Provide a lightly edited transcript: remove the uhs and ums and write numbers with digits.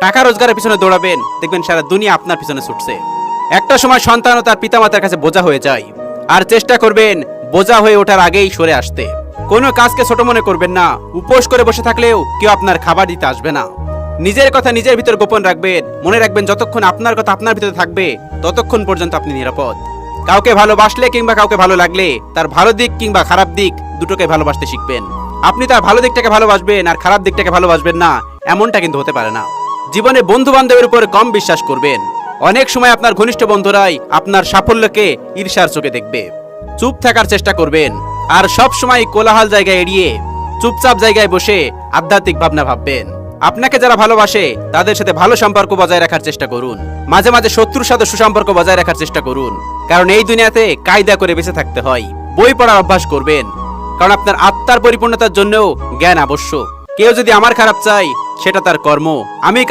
টাকা রোজগারের পিছনে দৌড়াবেন, দেখবেন সারা দুনিয়া আপনার পিছনে ছুটছে। একটা সময় সন্তানও তার পিতামাতার কাছে বোঝা হয়ে যায়, আর চেষ্টা করবেন বোঝা হয়ে ওঠার আগেই সরে আসতে। কোনো কাজকে ছোট মনে করবেন না। উপোস করে বসে থাকলেও কেউ আপনার খাবার দিতে আসবে না। নিজের কথা নিজের ভিতর গোপন রাখবেন। মনে রাখবেন, যতক্ষণ আপনার কথা আপনার ভিতরে থাকবে ততক্ষণ পর্যন্ত আপনি নিরাপদ। কাউকে ভালোবাসলে কিংবা কাউকে ভালো লাগলে তার ভালো দিক কিংবা খারাপ দিক দুটোকে ভালোবাসতে শিখবেন। আপনি তার ভালো দিকটাকে ভালোবাসবেন আর খারাপ দিকটাকে ভালোবাসবেন না, এমনটা কিন্তু হতে পারে না। জীবনে বন্ধু বান্ধবের উপর কম বিশ্বাস করবেন। অনেক সময় আপনার ঘনিষ্ঠ বন্ধুরাই আপনার সাফল্যকে ঈর্ষার চোখে দেখবে। চুপ থাকার চেষ্টা করবেন, আর সব সময় কোলাহল জায়গায় এড়িয়ে চুপচাপ জায়গায় বসে আধ্যাত্মিক ভাবনা ভাববেন। আপনাকে যারা ভালোবাসে তাদের সাথে ভালো সম্পর্ক বজায় রাখার চেষ্টা করুন। মাঝে মাঝে শত্রুর সাথে সুসম্পর্ক বজায় রাখার চেষ্টা করুন, কারণ এই দুনিয়াতে কায়দা করে বেঁচে থাকতে হয়। বই পড়ার অভ্যাস করবেন, কারণ আপনার আত্মার পরিপূর্ণতার জন্যও জ্ঞান আবশ্যক। কেউ যদি আমার খারাপ চায় সেটা তার কর্ম। আমি